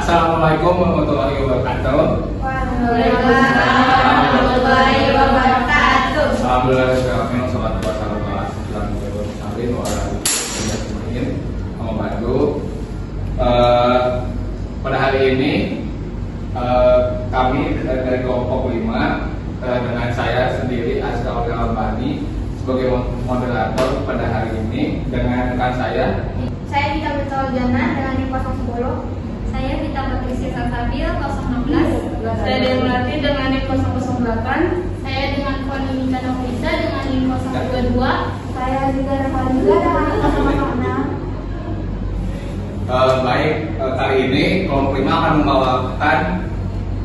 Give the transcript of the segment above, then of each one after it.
Assalamualaikum warahmatullahi wabarakatuh. Waalaikumsalam warahmatullahi wabarakatuh. Alhamdulillah, salatu wassalamu ala asyrofil mursalin. Pada hari ini kami dari kelompok 5 dengan saya sendiri Asraul Albani sebagai moderator pada hari ini dengan rekan saya Gita Betul-Jana dengan NIM 010. Saya Gita Patricia Salsabil 016. Saya Dewi Melati dengan NIM 008. Saya dengan Foni Mita Nofisa dengan NIM 022. Saya juga Rafali dengan NIM 006. Baik, kali ini kelompok 5 akan membawakan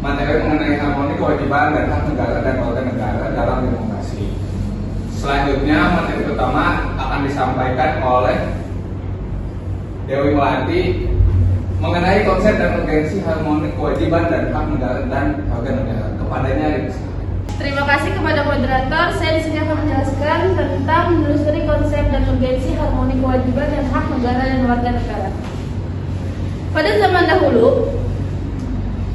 materi mengenai harmoni kewajiban dan hak negara dan warga negara dalam demokrasi. Selanjutnya, materi pertama akan disampaikan oleh Dewi Melati mengenai konsep dan urgensi harmoni kewajiban dan hak negara dan warga negara. Kepadanya Terima kasih kepada moderator. Saya di sini akan menjelaskan tentang menelusuri konsep dan urgensi harmoni kewajiban dan hak negara dan warga negara. Pada zaman dahulu,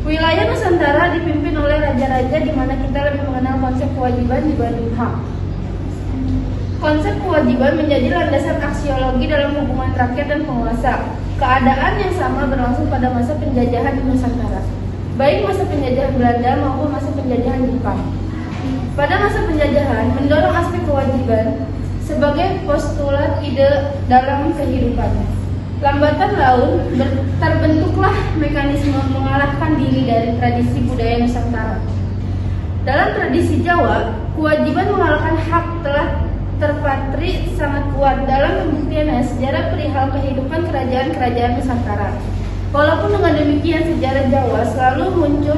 wilayah Nusantara dipimpin oleh raja-raja di mana kita lebih mengenal konsep kewajiban dibanding hak. Konsep kewajiban menjadi landasan aksiologi dalam hubungan rakyat dan penguasa. Keadaan yang sama berlangsung pada masa penjajahan di Nusantara, baik masa penjajahan Belanda maupun masa penjajahan Jepang. Pada masa penjajahan, mendorong aspek kewajiban sebagai postulat ide dalam kehidupannya. Lambatan laun, terbentuklah mekanisme mengalahkan diri dari tradisi budaya Nusantara. Dalam tradisi Jawa, kewajiban mengalahkan hak telah terpatri sangat kuat dalam pembuktiannya sejarah perihal kehidupan kerajaan-kerajaan Nusantara. Walaupun dengan demikian sejarah Jawa selalu muncul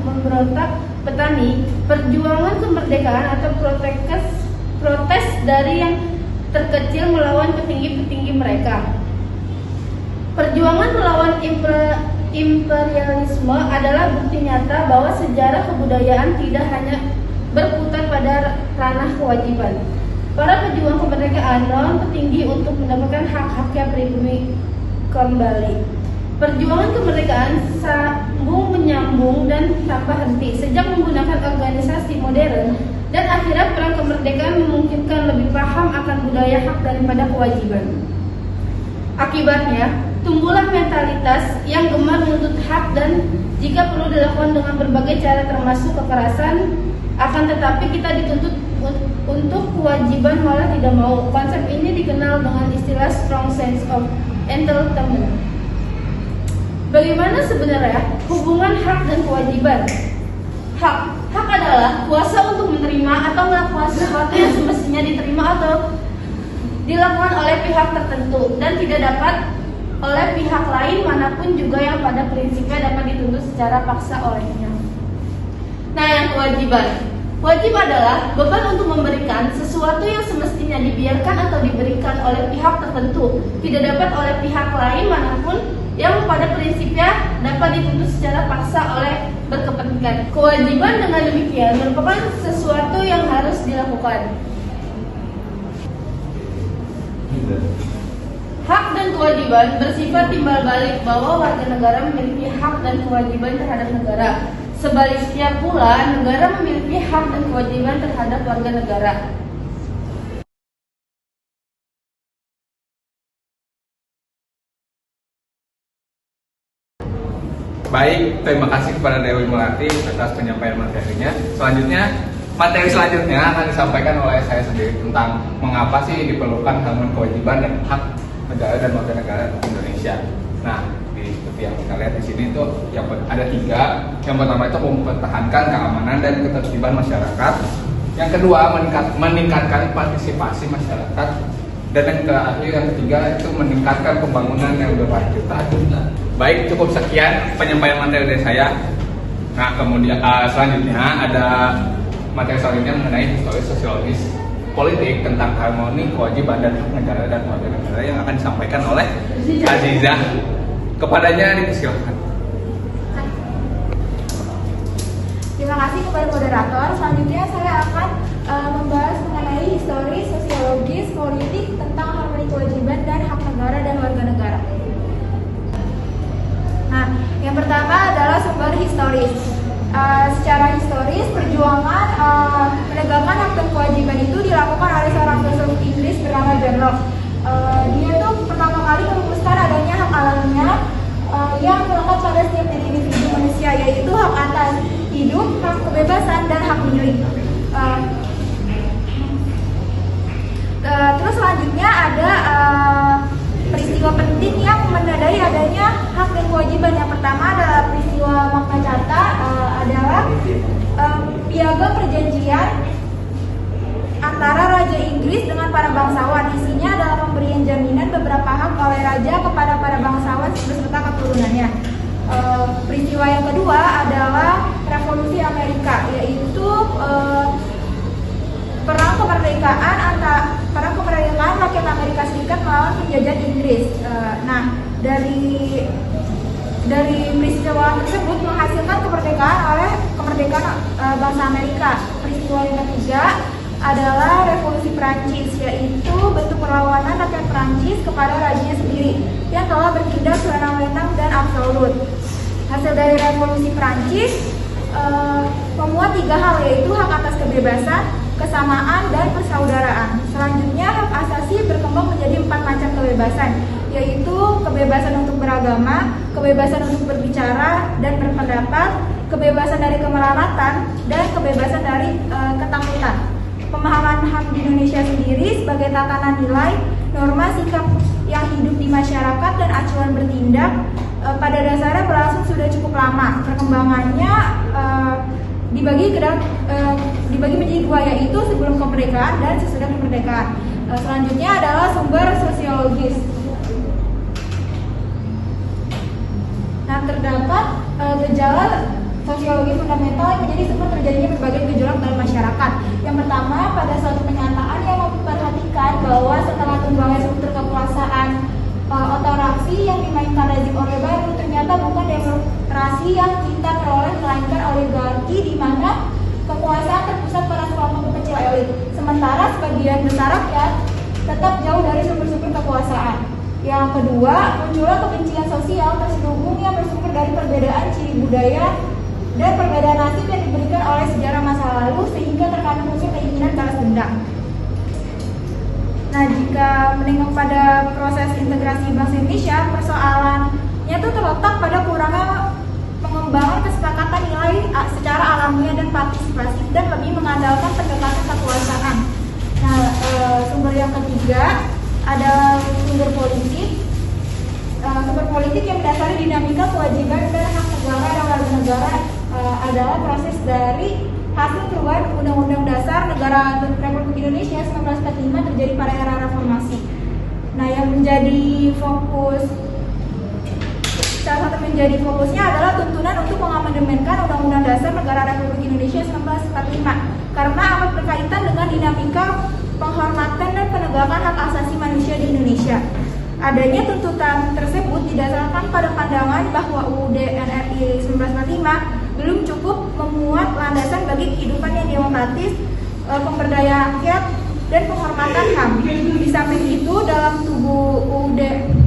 memberontak petani, perjuangan kemerdekaan atau protes dari yang terkecil melawan petinggi-petinggi mereka. Perjuangan melawan imperialisme adalah bukti nyata bahwa sejarah kebudayaan tidak hanya berputar pada ranah kewajiban. Para pejuang kemerdekaan melawan petinggi untuk mendapatkan hak-haknya pribumi kembali. Perjuangan kemerdekaan sambung menyambung dan tanpa henti sejak menggunakan organisasi modern, dan akhirnya perang kemerdekaan memungkinkan lebih paham akan budaya hak daripada kewajiban. Akibatnya, tumbuhlah mentalitas yang gemar menuntut hak dan jika perlu dilakukan dengan berbagai cara termasuk kekerasan, akan tetapi kita dituntut untuk kewajiban malah tidak mau. Konsep ini dikenal dengan istilah strong sense of entitlement. Bagaimana sebenarnya hubungan hak dan kewajiban? Hak adalah kuasa untuk menerima atau melakukan sesuatu yang semestinya diterima atau dilakukan oleh pihak tertentu dan tidak dapat oleh pihak lain manapun juga yang pada prinsipnya dapat dituntut secara paksa olehnya. Nah, yang kewajiban. Wajib adalah beban untuk memberikan sesuatu yang semestinya dibiarkan atau diberikan oleh pihak tertentu, tidak dapat oleh pihak lain manapun yang pada prinsipnya dapat dituntut secara paksa oleh berkepentingan. Kewajiban dengan demikian merupakan sesuatu yang harus dilakukan. Hak dan kewajiban bersifat timbal balik bahwa warga negara memiliki hak dan kewajiban terhadap negara. Sebaliknya pula, negara memiliki hak dan kewajiban terhadap warga negara. baik, terima kasih kepada Dewi Melati atas penyampaian materinya. Materi selanjutnya akan disampaikan oleh saya sendiri tentang mengapa sih diperlukan harmoni kewajiban dan hak negara dan warga negara Indonesia. Nah, seperti yang kita lihat di sini itu yang ada 3. Yang pertama itu mempertahankan keamanan dan ketertiban masyarakat. Yang kedua meningkatkan partisipasi masyarakat. Dan yang terakhir yang ketiga itu meningkatkan pembangunan yang berkelanjutan. Baik, cukup sekian penyampaian materi dari saya. Nah, kemudian selanjutnya ada materi selanjutnya mengenai historis sosiologis politik tentang harmoni kewajiban dan hak negara dan warga negara yang akan disampaikan oleh Azizah. Kepadanya dipersilakan. Terima kasih kepada moderator. Selanjutnya saya akan membahas mengenai historis sosiologis politik tentang harmoni kewajiban dan hak negara dan warga negara. Nah, yang historis. Secara historis, perjuangan menegakkan hak dan kewajiban itu dilakukan oleh seorang filsuf Inggris bernama John Locke. Dia tuh pertama kali merumuskan adanya hak alamiah yang melekat pada setiap individu manusia, yaitu hak atas hidup, hak kebebasan, dan hak milik. Terus selanjutnya ada peristiwa penting yang menandai adanya hak dan kewajiban. Yang pertama adalah peristiwa Magna Carta, adalah piagam perjanjian antara Raja Inggris dengan para bangsawan. Isinya adalah pemberian jaminan beberapa hak oleh Raja kepada para bangsawan beserta keturunannya. Peristiwa yang kedua adalah Revolusi Amerika, yaitu perang kemerdekaan rakyat Amerika Serikat melawan penjajah Inggris. Dari peristiwa tersebut menghasilkan kemerdekaan bangsa Amerika. Peristiwa yang ketiga adalah Revolusi Prancis, yaitu bentuk perlawanan rakyat Prancis kepada rajanya sendiri yang telah bertindak sewenang-wenang dan absolut. Hasil dari Revolusi Prancis memuat 3 hal, yaitu hak atas kebebasan, kesamaan, dan persaudaraan. Selanjutnya, hak asasi berkembang menjadi 4 macam kebebasan, yaitu kebebasan untuk beragama, kebebasan untuk berbicara dan berpendapat, kebebasan dari kemelaratan, dan kebebasan dari ketakutan. Pemahaman HAM di Indonesia sendiri sebagai tatanan nilai, norma sikap yang hidup di masyarakat, dan acuan bertindak pada dasarnya berlangsung sudah cukup lama. Perkembangannya dibagi menjadi 2, yaitu sebelum kemerdekaan dan sesudah kemerdekaan. Selanjutnya adalah sumber sosiologis. Nah, terdapat gejala sosiologi fundamental yang menjadi sumber terjadinya berbagai gejolak dalam masyarakat. Yang pertama, pada suatu kenyataan yang memperhatikan bahwa setelah tumbangnya struktur kekuasaan otorasi yang dimainkan rezim Orde Baru, ternyata bukan demokrasi yang kita peroleh, melainkan oligarki di mana kekuasaan terpusat pada kelompok kecil elit, sementara sebagian besar rakyat tetap jauh dari sumber-sumber kekuasaan. Yang kedua, muncullah kebencian sosial terselubung yang bersumber dari perbedaan ciri budaya dan perbedaan nasib yang diberikan oleh sejarah masa lalu, sehingga terkandung unsur keinginan balas dendam. Nah, jika menengok pada proses integrasi bangsa Indonesia, persoalannya itu terletak pada kurangnya pengembangan kesepakatan nilai secara alamiah dan partisipatif, dan lebih mengandalkan pendekatan kekuasaan. Nah, sumber yang ketiga adalah sumber politik. Sumber politik yang mendasari dinamika kewajiban dan hak negara dan warga negara adalah proses dari hasil perubahan Undang-Undang Dasar Negara Republik Indonesia 1945 terjadi pada era reformasi. Nah, yang menjadi salah satu menjadi fokusnya adalah tuntunan untuk mengamandemenkan Undang-Undang Dasar Negara Republik Indonesia 1945 karena amat berkaitan dengan dinamika penghormatan dan penegakan hak asasi manusia di Indonesia. Adanya tuntutan tersebut didasarkan pada pandangan bahwa UUD NRI 1945 belum cukup memuat landasan bagi kehidupan yang demokratis, pemberdayaan rakyat, dan penghormatan HAM. Di samping itu, dalam tubuh UUD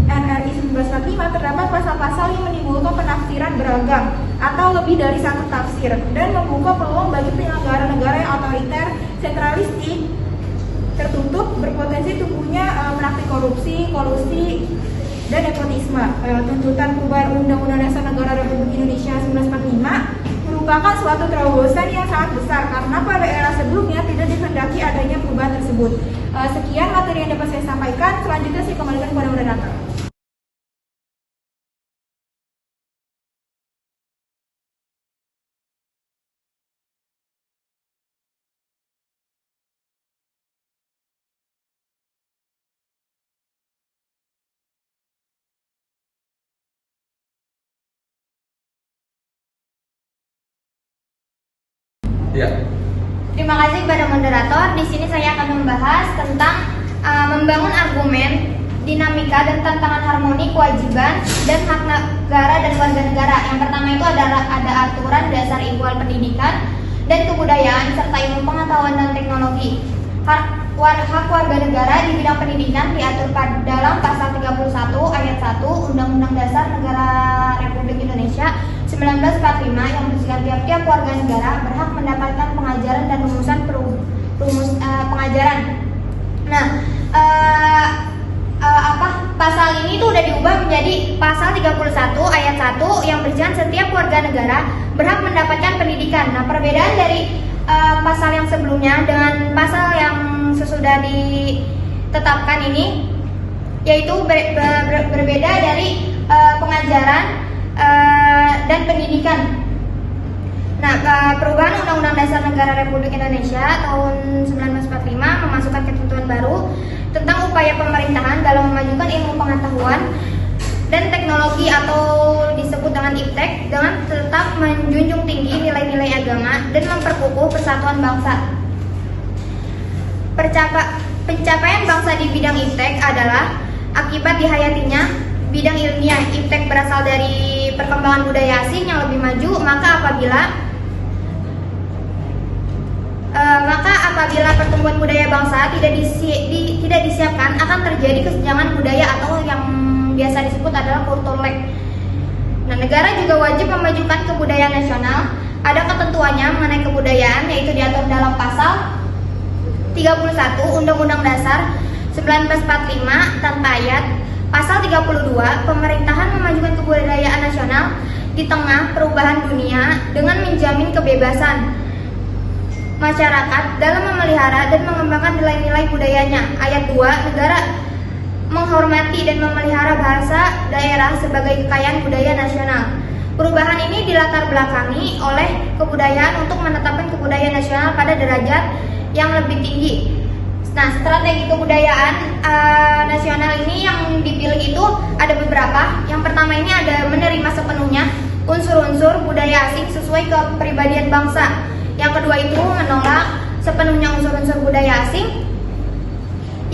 NRI 1945 terdapat pasal-pasal yang menimbulkan penafsiran beragam atau lebih dari satu tafsir dan membuka peluang bagi penyelenggara negara yang otoriter, sentralistik, tertutup, berpotensi tumbuhnya praktik korupsi, kolusi, dan nepotisme. Tuntutan perubahan Undang-Undang Dasar Negara Republik Indonesia 1945 merupakan suatu terobosan yang sangat besar karena pada era sebelumnya tidak dikehendaki adanya perubahan tersebut. Sekian materi yang dapat saya sampaikan. Selanjutnya saya kembalikan kepada moderator. Ya. Terima kasih kepada moderator. Di sini saya akan membahas tentang membangun argumen, dinamika dan tantangan harmoni kewajiban dan hak negara dan warga negara. Yang pertama itu adalah ada aturan dasar ihwal pendidikan dan kebudayaan serta ilmu pengetahuan dan teknologi. Hak warga negara di bidang pendidikan diatur dalam pasal 31 ayat 1 Undang-Undang Dasar Negara Republik Indonesia 1945 tiap warga negara berhak mendapatkan pengajaran dan rumusan pengajaran. Nah, pasal ini tuh udah diubah menjadi pasal 31 ayat 1 yang berisikan setiap warga negara berhak mendapatkan pendidikan. Nah, perbedaan dari pasal yang sebelumnya dengan pasal yang sesudah ditetapkan ini yaitu berbeda dari pengajaran dan pendidikan. Nah, perubahan Undang-Undang Dasar Negara Republik Indonesia tahun 1945 memasukkan ketentuan baru tentang upaya pemerintahan dalam memajukan ilmu pengetahuan dan teknologi atau disebut dengan IPTEK dengan tetap menjunjung tinggi nilai-nilai agama dan memperkukuh persatuan bangsa. Pencapaian bangsa di bidang IPTEK adalah akibat dihayatinya bidang ilmiah. IPTEK berasal dari perkembangan budaya asing yang lebih maju, maka apabila pertumbuhan budaya bangsa tidak disiapkan akan terjadi kesenjangan budaya atau yang biasa disebut adalah culture lag. Nah, negara juga wajib memajukan kebudayaan nasional. Ada ketentuannya mengenai kebudayaan yaitu diatur dalam pasal 31 Undang-Undang Dasar 1945 tanpa ayat. Pasal 32 pemerintahan memajukan kebudayaan nasional di tengah perubahan dunia dengan menjamin kebebasan masyarakat dalam memelihara dan mengembangkan nilai-nilai budayanya. Ayat 2, negara menghormati dan memelihara bahasa daerah sebagai kekayaan budaya nasional. Perubahan ini dilatar belakangi oleh kebudayaan untuk menetapkan kebudayaan nasional pada derajat yang lebih tinggi. Nah, strategi kebudayaan nasional ini yang dipilih itu ada beberapa. Yang pertama ini ada menerima sepenuhnya unsur-unsur budaya asing sesuai kepribadian bangsa. Yang kedua itu menolak sepenuhnya unsur-unsur budaya asing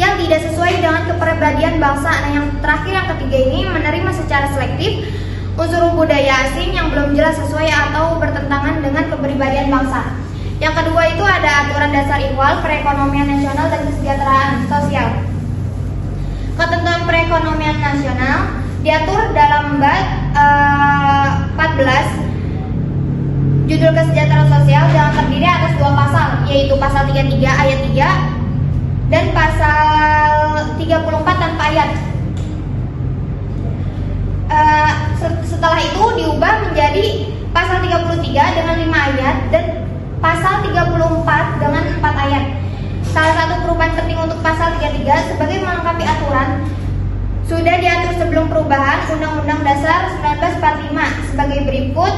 yang tidak sesuai dengan kepribadian bangsa. Nah, yang terakhir yang ketiga ini menerima secara selektif unsur budaya asing yang belum jelas sesuai atau bertentangan dengan kepribadian bangsa. Yang kedua itu ada aturan dasar ihwal perekonomian nasional dan kesejahteraan sosial. Ketentuan perekonomian nasional diatur dalam bab 14 judul kesejahteraan sosial yang terdiri atas dua pasal, yaitu pasal 33 ayat 3 dan pasal 34 tanpa ayat. Setelah itu diubah menjadi pasal 33 dengan 5 ayat dan pasal 34 dengan 4 ayat. Salah satu perubahan penting untuk pasal 33 sebagai melengkapi aturan sudah diatur sebelum perubahan Undang-Undang Dasar 1945 sebagai berikut.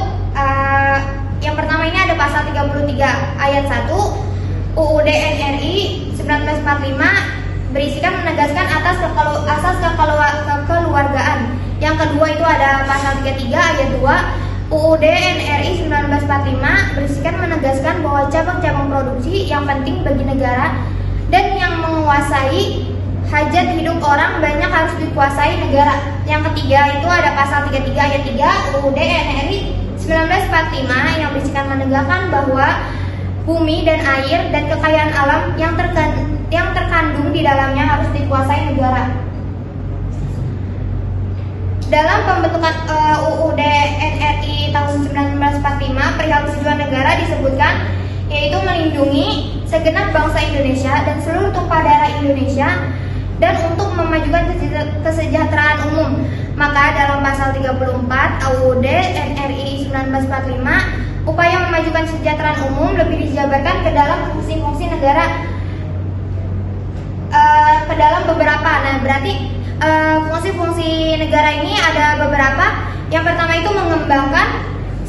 Yang pertama ini ada pasal 33 ayat 1 UUD NRI 1945 berisikan menegaskan asas kekeluargaan. Yang kedua itu ada pasal 33 ayat 2 UUD NRI 1945 berisikan menegaskan bahwa cabang-cabang produksi yang penting bagi negara dan yang menguasai hajat hidup orang banyak harus dikuasai negara. Yang ketiga itu ada pasal 33 ayat 3 UUD NRI 1945 yang berisikan menegakkan bahwa bumi dan air dan kekayaan alam yang terkandung di dalamnya harus dikuasai negara. Dalam pembentukan UUD NRI tahun 1945 perihal kesatuan negara disebutkan yaitu melindungi segenap bangsa Indonesia dan seluruh tumpah darah Indonesia dan untuk memajukan kesejahteraan umum. Maka dalam pasal 34 UUD NRI 1945 upaya memajukan kesejahteraan umum lebih dijabarkan ke dalam fungsi-fungsi negara ke dalam beberapa. Nah, berarti fungsi-fungsi negara ini ada beberapa. Yang pertama itu mengembangkan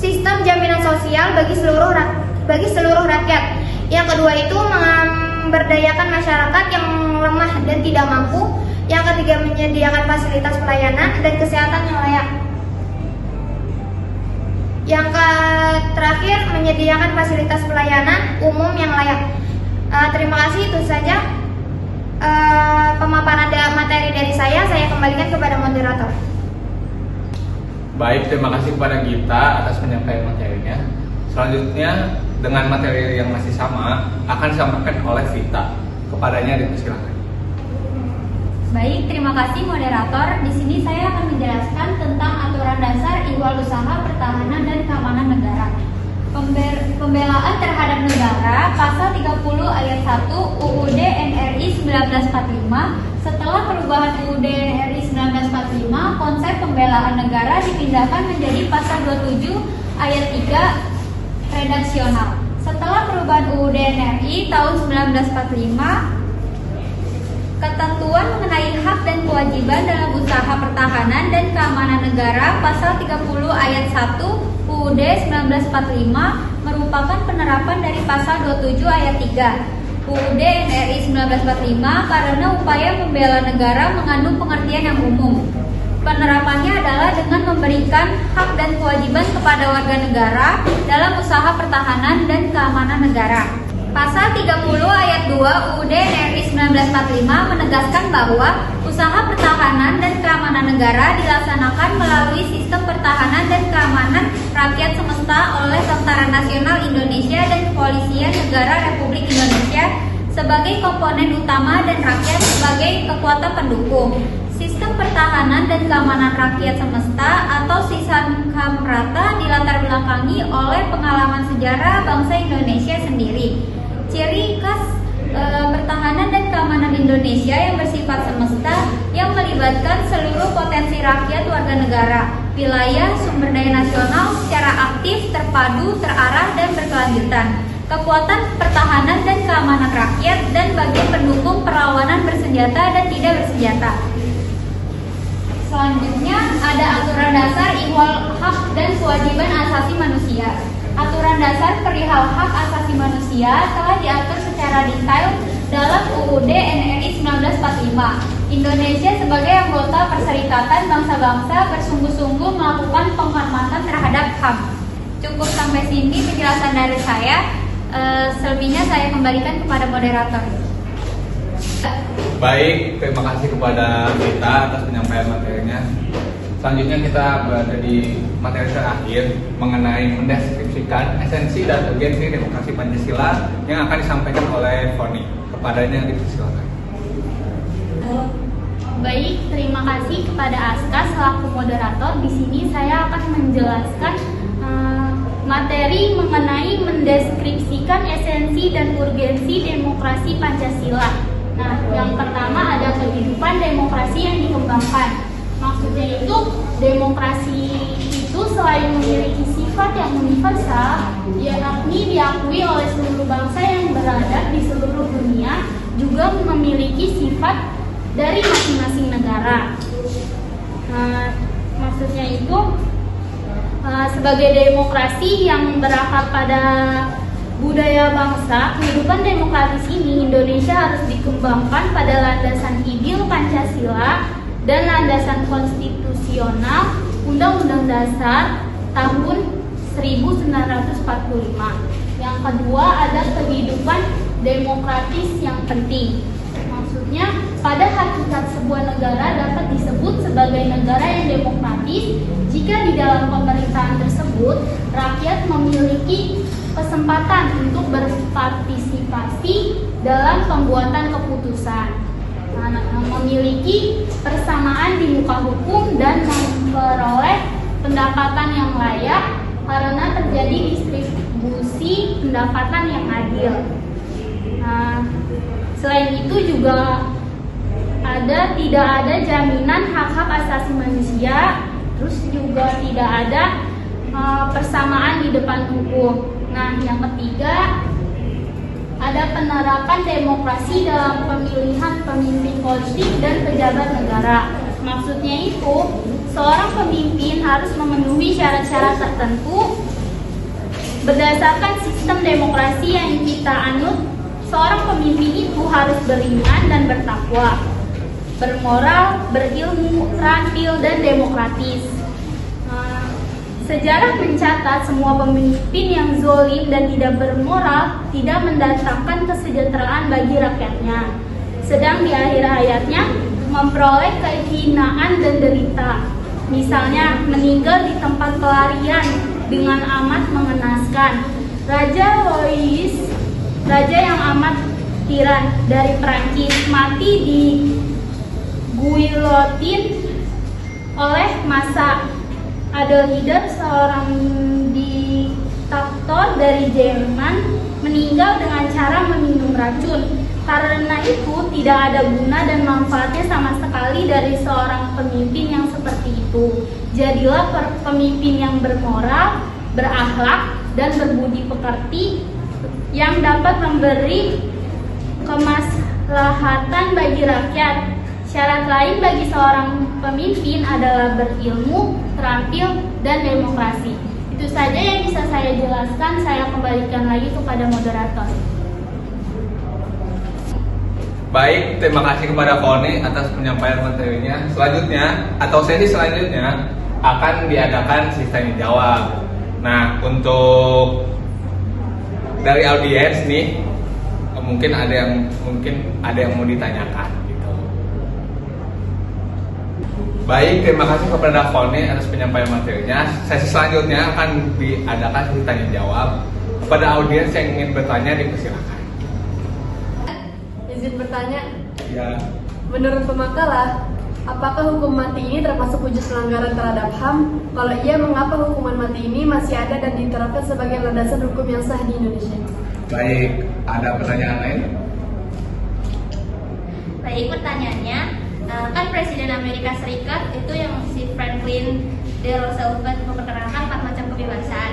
sistem jaminan sosial bagi seluruh rakyat. Yang kedua itu memberdayakan masyarakat yang lemah dan tidak mampu. Yang ketiga menyediakan fasilitas pelayanan dan kesehatan yang layak. Yang terakhir menyediakan fasilitas pelayanan umum yang layak. Terima kasih, itu saja pemaparan materi dari saya kembalikan kepada moderator. Baik, terima kasih kepada Gita atas penyampaian materinya. Selanjutnya dengan materi yang masih sama akan disampaikan oleh Vita. Kepadanya dipersilakan. Baik, terima kasih moderator. Di sini saya akan menjelaskan tentang aturan dasar ihwal usaha pertahanan dan keamanan negara. Pembelaan terhadap negara Pasal 30 ayat 1 UUD NRI 1945. Setelah perubahan UUD NRI 1945, konsep pembelaan negara dipindahkan menjadi Pasal 27 ayat 3 redaksional. Setelah perubahan UUD NRI tahun 1945, ketentuan mengenai hak dan kewajiban dalam usaha pertahanan dan keamanan negara Pasal 30 ayat 1 UUD 1945 merupakan penerapan dari Pasal 27 ayat 3 UUD NRI 1945 karena upaya membela negara mengandung pengertian yang umum. Penerapannya adalah dengan memberikan hak dan kewajiban kepada warga negara dalam usaha pertahanan dan keamanan negara. Pasal 30 ayat 2 UUD NRI 1945 menegaskan bahwa usaha pertahanan dan keamanan negara dilaksanakan melalui sistem pertahanan dan keamanan rakyat semesta oleh Tentara Nasional Indonesia dan Kepolisian Negara Republik Indonesia sebagai komponen utama dan rakyat sebagai kekuatan pendukung. Sistem pertahanan dan keamanan rakyat semesta atau Sisamrata dilatar belakangi oleh pengalaman sejarah bangsa Indonesia sendiri. Ciri khas pertahanan dan keamanan Indonesia yang bersifat semesta yang melibatkan seluruh potensi rakyat warga negara, wilayah, sumber daya nasional secara aktif, terpadu, terarah, dan berkelanjutan. Kekuatan pertahanan dan keamanan rakyat dan bagian pendukung perlawanan bersenjata dan tidak bersenjata. Selanjutnya ada aturan dasar ihwal hak dan kewajiban asasi manusia. Aturan dasar perihal hak asasi manusia telah diatur secara detail dalam UUD NRI 1945. Indonesia sebagai anggota Perserikatan Bangsa-Bangsa bersungguh-sungguh melakukan penghormatan terhadap HAM. Cukup sampai sini penjelasan dari saya. Selebihnya saya kembalikan kepada moderator. Baik, terima kasih kepada kita atas penyampaian materinya. Selanjutnya kita berada di materi terakhir mengenai mendeskripsikan esensi dan urgensi demokrasi Pancasila yang akan disampaikan oleh Foni. Kepadanya dipersilakan. Baik, terima kasih kepada Aska selaku moderator. Di sini saya akan menjelaskan materi mengenai mendeskripsikan esensi dan urgensi demokrasi Pancasila. Nah, yang pertama ada kehidupan demokrasi yang dikembangkan. Maksudnya itu demokrasi itu selain memiliki sifat yang universal, yakni diakui oleh seluruh bangsa yang berada di seluruh dunia, juga memiliki sifat dari masing-masing negara. Maksudnya itu sebagai demokrasi yang berakar pada budaya bangsa, kehidupan demokratis ini Indonesia harus dikembangkan pada landasan ideal Pancasila dan landasan konstitusional Undang-Undang Dasar tahun 1945. Yang kedua ada kehidupan demokratis yang penting. Maksudnya pada hakikat sebuah negara dapat disebut sebagai negara yang demokratis jika di dalam pemerintahan tersebut rakyat memiliki kesempatan untuk berpartisipasi dalam pembuatan keputusan, memiliki persamaan di muka hukum dan memperoleh pendapatan yang layak karena terjadi distribusi pendapatan yang adil. Selain itu juga tidak ada jaminan hak-hak asasi manusia, terus juga tidak ada persamaan di depan hukum. Nah, yang ketiga ada penerapan demokrasi dalam pemilihan pemimpin politik dan pejabat negara. Maksudnya itu, seorang pemimpin harus memenuhi syarat-syarat tertentu berdasarkan sistem demokrasi yang kita anut. Seorang pemimpin itu harus beriman dan bertakwa, bermoral, berilmu, terampil, dan demokratis. Sejarah mencatat semua pemimpin yang zolim dan tidak bermoral tidak mendatangkan kesejahteraan bagi rakyatnya, sedang di akhir hayatnya memperoleh kehinaan dan derita. Misalnya meninggal di tempat pelarian dengan amat mengenaskan. Raja Louis, raja yang amat tiran dari Prancis, mati di guillotine oleh massa. Adolf Hitler, seorang diktator dari Jerman meninggal dengan cara meminum racun. Karena itu tidak ada guna dan manfaatnya sama sekali dari seorang pemimpin yang seperti itu. Jadilah pemimpin yang bermoral, berakhlak, dan berbudi pekerti yang dapat memberi kemaslahatan bagi rakyat. Syarat lain bagi seorang pemimpin adalah berilmu, terampil, dan demokrasi. Itu saja yang bisa saya jelaskan. Saya kembalikan lagi kepada moderator. Baik, terima kasih kepada Koni atas penyampaian materinya. Selanjutnya atau sesi selanjutnya akan diadakan sistem jawab. Nah, untuk dari audiens nih mungkin ada yang mau ditanyakan gitu. Baik, terima kasih kepada Koni atas penyampaian materinya. Sesi selanjutnya akan diadakan sesi tanya jawab. Kepada audiens yang ingin bertanya dipersilakan. Izin bertanya, Ya. menurut pemakalah, apakah hukum mati ini termasuk wujud pelanggaran terhadap HAM? Kalau iya, mengapa hukuman mati ini masih ada dan diterapkan sebagai landasan hukum yang sah di Indonesia? Baik, ada pertanyaan lain? Baik, pertanyaannya, kan Presiden Amerika Serikat itu yang si Franklin D. Roosevelt memperkenalkan 4 macam kebebasan.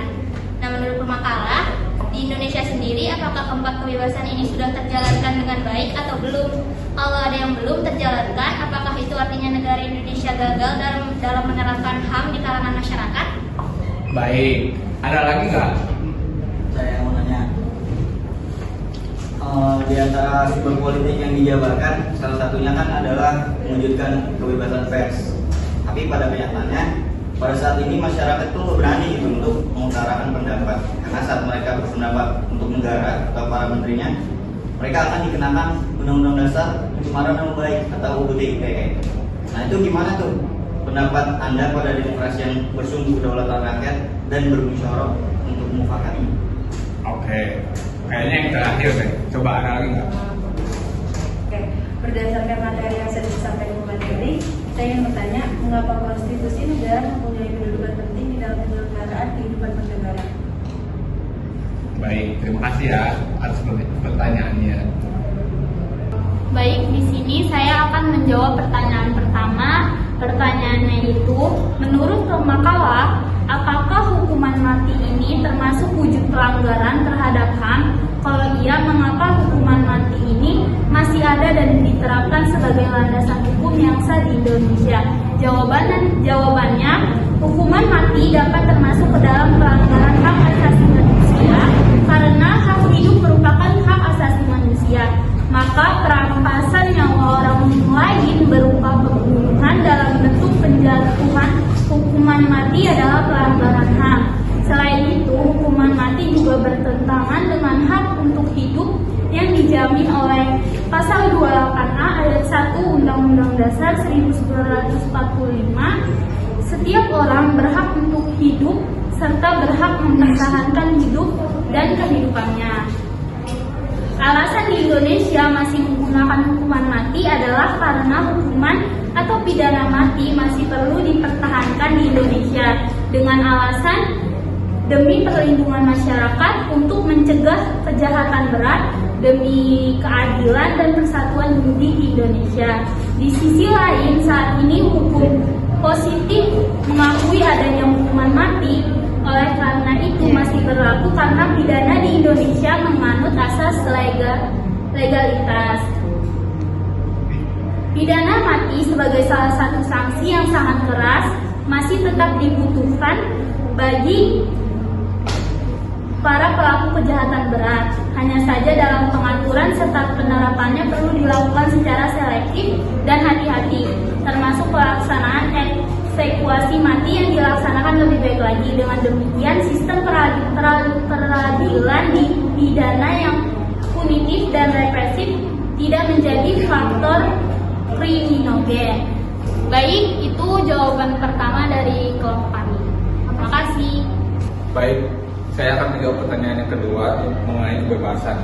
Nah, menurut pemakalah, di Indonesia sendiri, apakah keempat kebebasan ini sudah terjalankan dengan baik atau belum? Kalau ada yang belum terjalankan, apakah itu artinya negara Indonesia gagal dalam menerapkan HAM di kalangan masyarakat? Baik, ada lagi nggak? Saya mau nanya, di antara simbol politik yang dijabarkan, salah satunya kan adalah mewujudkan kebebasan pers. Tapi pada kenyataannya, pada saat ini masyarakat itu berani gitu untuk mengutarakan pendapat. Karena saat mereka berpendapat untuk negara atau para menterinya, mereka akan dikenakan Undang-Undang Dasar Pencemaran Nama Baik atau UUD ITE. Nah, itu gimana tuh pendapat Anda pada demokrasi yang bersumber kedaulatan rakyat dan bermusyawarah untuk mufakat ini? Oke, kayaknya yang terakhir deh. Coba ada lagi nggak? Oke, berdasarkan materi yang sudah disampaikan Bu Materi, saya ingin bertanya, mengapa konstitusi negara mempunyai kedudukan penting di dalam penyelenggaraan kehidupan bernegara? Baik, terima kasih ya atas pertanyaannya. Baik, di sini saya akan menjawab pertanyaan pertama. Pertanyaannya itu, menurut pemakalah, apakah hukuman mati ini termasuk wujud pelanggaran terhadap HAM? Kalau iya, mengapa hukuman mati ini masih ada dan diterapkan sebagai landasan hukum yang sah di Indonesia? Jawabannya, hukuman mati dapat termasuk ke dalam pelanggaran hak asasi manusia karena hak hidup merupakan hak asasi manusia. Maka perampasan nyawa orang lain berupa pembunuhan dalam bentuk penjatuhan hukuman mati adalah pelanggaran HAM. Selain itu, hukuman mati juga bertentangan dengan hak untuk hidup yang dijamin oleh Pasal 28A ayat 1 Undang-Undang Dasar 1945. Setiap orang berhak untuk hidup serta berhak mempertahankan hidup dan kehidupannya. Alasan di Indonesia masih menggunakan hukuman mati adalah karena hukuman atau pidana mati masih perlu dipertahankan di Indonesia dengan alasan demi perlindungan masyarakat untuk mencegah kejahatan berat demi keadilan dan persatuan di Indonesia. Di sisi lain, saat ini hukum positif mengakui adanya hukuman mati. Oleh karena itu masih berlaku karena pidana di Indonesia menganut asas legalitas. Pidana mati sebagai salah satu sanksi yang sangat keras masih tetap dibutuhkan bagi para pelaku kejahatan berat. Hanya saja dalam pengaturan serta penerapannya perlu dilakukan secara selektif dan hati-hati, termasuk pelaksanaan eksekusi mati yang dilaksanakan lebih baik lagi. Dengan demikian, sistem peradilan di pidana yang punitif dan represif tidak menjadi faktor kriminogen. Baik, itu jawaban pertama dari kelompok kami. Terima kasih. Baik, saya akan menjawab pertanyaan yang kedua mengenai kebebasan.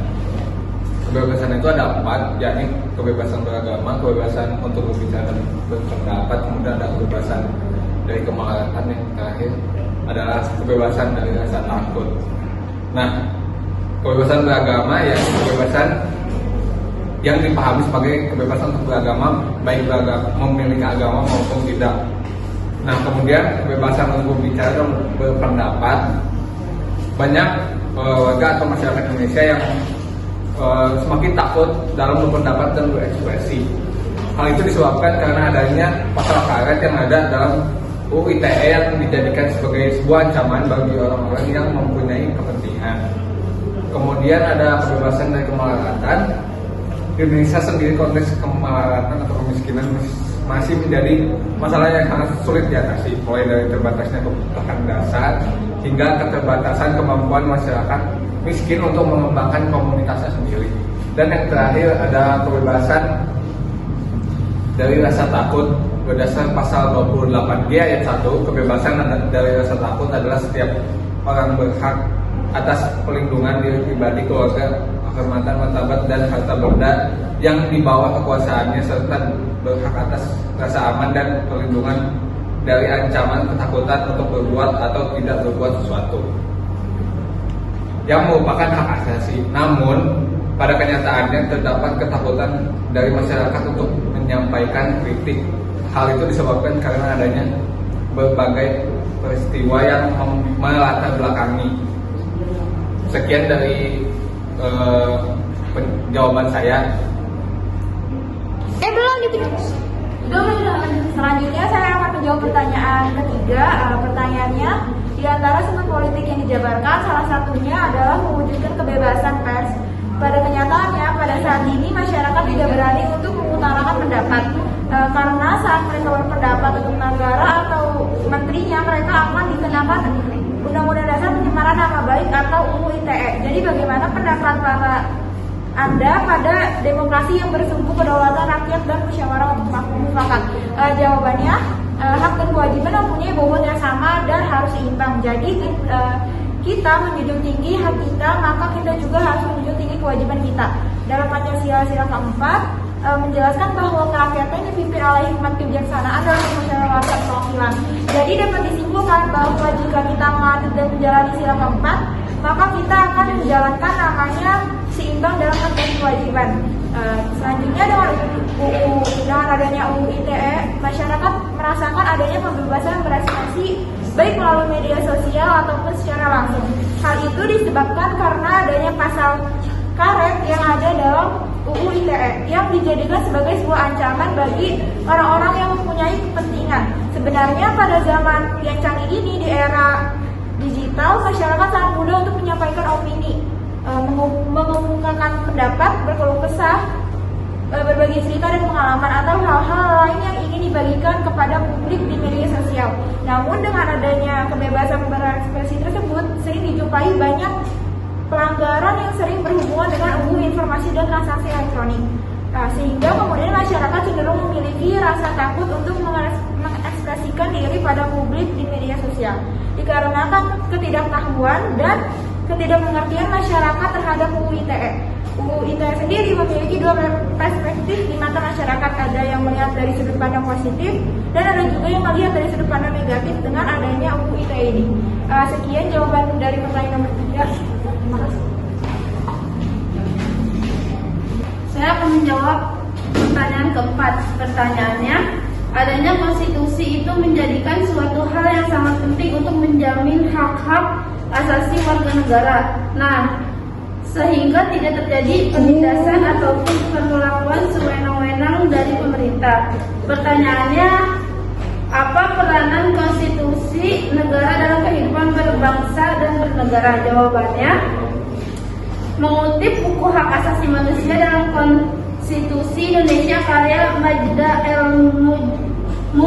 Kebebasan itu ada 4, yakni kebebasan beragama, kebebasan untuk berbicara dan berpendapat, kemudian ada kebebasan dari kemaslahatan yang terakhir adalah kebebasan dari rasa takut. Nah, kebebasan beragama ya kebebasan yang dipahami sebagai kebebasan untuk beragama, baik memiliki agama maupun tidak. Nah, kemudian kebebasan untuk bicara dan berpendapat. Banyak warga atau masyarakat Indonesia yang semakin takut dalam berpendapat dan berekspresi. Hal itu disebabkan karena adanya pasal karet yang ada dalam UU ITE yang dijadikan sebagai sebuah ancaman bagi orang-orang yang mempunyai kepentingan. Kemudian ada kebebasan dari kemelaratan. Di Indonesia sendiri konteks kemelaratan atau kemiskinan masih menjadi masalah yang sangat sulit diatasi, mulai dari terbatasnya kebutuhan dasar hingga keterbatasan kemampuan masyarakat miskin untuk mengembangkan komunitasnya sendiri. Dan yang terakhir ada kebebasan dari rasa takut berdasarkan pasal 28G ayat 1. Kebebasan dari rasa takut adalah setiap orang berhak atas pelindungan diri pribadi, keluarga, kehormatan, martabat, dan harta benda yang dibawa kekuasaannya, serta berhak atas rasa aman dan perlindungan dari ancaman ketakutan untuk berbuat atau tidak berbuat sesuatu yang merupakan hak asasi. Namun pada kenyataannya terdapat ketakutan dari masyarakat untuk menyampaikan kritik. Hal itu disebabkan karena adanya berbagai peristiwa yang melatar belakangi. Sekian dari jawaban saya. Selanjutnya saya akan menjawab pertanyaan ketiga. Pertanyaannya, di antara sumber politik yang dijabarkan, salah satunya adalah mewujudkan kebebasan pers. Pada kenyataannya, pada saat ini masyarakat tidak berani untuk mengutarakan pendapat, karena saat mereka berpendapat untuk negara atau menterinya, mereka akan dikenakan Undang-Undang Dasar Pencemaran Nama Baik atau UU ITE. Jadi bagaimana pendapat Anda pada demokrasi yang bersumber kedaulatan rakyat dan musyawarah mufakat? Jawabannya, hak dan kewajiban mempunyai bobot yang sama dan harus seimbang. Jadi kita menjunjung tinggi hak kita, maka kita juga harus menjunjung tinggi kewajiban kita. Dalam Pancasila sila keempat menjelaskan bahwa kerakyatan dipimpin oleh hikmat kebijaksanaan dalam musyawarah perwakilan. Jadi dapat disimpulkan bahwa jika kita mengadil dan menjalani sila keempat, maka kita akan menjalankan namanya seimbang dalam hak dan kewajiban. Selanjutnya dengan adanya UU ITE, masyarakat merasakan adanya pembebasan berekspresi baik melalui media sosial ataupun secara langsung. Hal itu disebabkan karena adanya pasal karet yang ada dalam UU ITE yang dijadikan sebagai sebuah ancaman bagi orang-orang yang mempunyai kepentingan. Sebenarnya pada zaman yang canggih ini, di era digital, masyarakat sangat mudah untuk menyampaikan opini, mengumumkan pendapat, berkeluh kesah, berbagi cerita dan pengalaman atau hal-hal lain yang ingin dibagikan kepada publik di media sosial. Namun dengan adanya kebebasan berekspresi tersebut, sering dijumpai banyak pelanggaran yang sering berhubungan dengan UU Informasi dan Transaksi Elektronik. Sehingga kemudian masyarakat cenderung memiliki rasa takut untuk mengekspresikan diri pada publik di media sosial, dikarenakan ketidaktahuan dan ketidakmengertian masyarakat terhadap UU ITE. UU ITE sendiri memiliki dua perspektif di mata masyarakat. Ada yang melihat dari sudut pandang positif dan ada juga yang melihat dari sudut pandang negatif dengan adanya UU ITE ini. Sekian jawaban dari pertanyaan nomor 3. Terima kasih. Saya akan menjawab pertanyaan keempat. Pertanyaannya, adanya konstitusi itu menjadikan suatu hal yang sangat penting untuk menjamin hak-hak asasi warga negara. Nah, sehingga tidak terjadi penindasan ataupun perlakuan sewenang-wenang dari pemerintah. Pertanyaannya, apa peranan konstitusi negara dalam kehidupan berbangsa dan bernegara? Jawabannya, mengutip buku hak asasi manusia dalam Konstitusi Indonesia karya Majda El-Muhtaj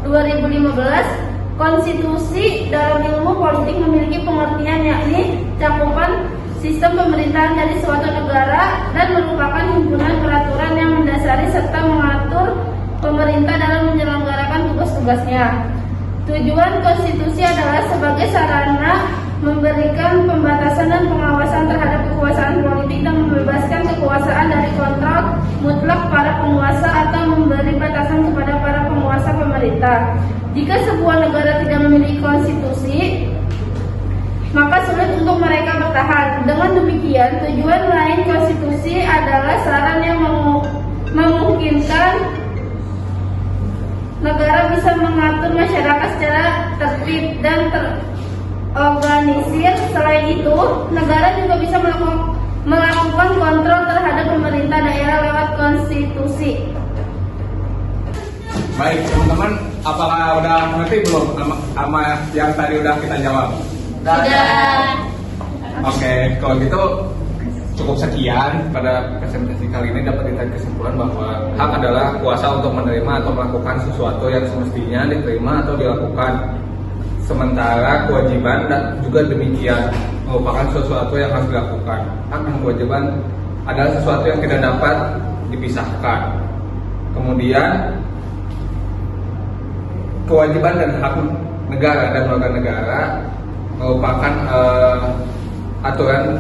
2015, konstitusi dalam ilmu politik memiliki pengertian yakni cakupan sistem pemerintahan dari suatu negara dan merupakan himpunan peraturan yang mendasari serta mengatur pemerintah dalam menyelenggarakan tugas-tugasnya. Tujuan konstitusi adalah sebagai sarana memberikan pembatasan dan pengawasan terhadap kekuasaan politik dan membebaskan kekuasaan dari kontrol mutlak para penguasa atau memberi batasan kepada para penguasa pemerintah. pemerintah. Jika sebuah negara tidak memiliki konstitusi, maka sulit untuk mereka bertahan. Dengan demikian, tujuan lain konstitusi adalah saran yang memungkinkan negara bisa mengatur masyarakat secara tertib dan terorganisir. Selain itu, negara juga bisa melakukan kontrol terhadap pemerintah daerah lewat konstitusi. Baik teman-teman, apakah udah ngerti belum sama yang tadi udah kita jawab? Oke, kalau gitu cukup sekian pada presentasi kali ini. Dapat ditarik kesimpulan bahwa hak adalah kuasa untuk menerima atau melakukan sesuatu yang semestinya diterima atau dilakukan. Sementara kewajiban dan juga demikian merupakan sesuatu yang harus dilakukan. Hak dan kewajiban adalah sesuatu yang tidak dapat dipisahkan. Kemudian kewajiban dan hak negara dan warga negara merupakan aturan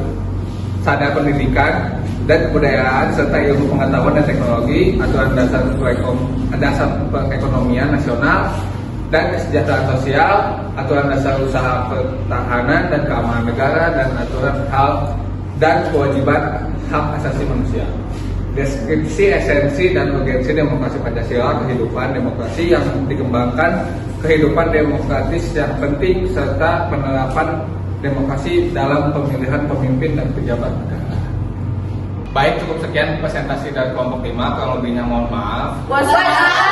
standar pendidikan dan kebudayaan serta ilmu pengetahuan dan teknologi, aturan dasar perekonomian nasional dan kesejahteraan sosial, aturan dasar usaha pertahanan dan keamanan negara, dan aturan hak dan kewajiban hak asasi manusia. Deskripsi esensi dan urgensi demokrasi Pancasila, kehidupan demokrasi yang dikembangkan, kehidupan demokratis yang penting, serta penerapan demokrasi dalam pemilihan pemimpin dan pejabat negara. Baik, cukup sekian presentasi dari kelompok 5, kalau lebihnya mohon maaf. Wassalam.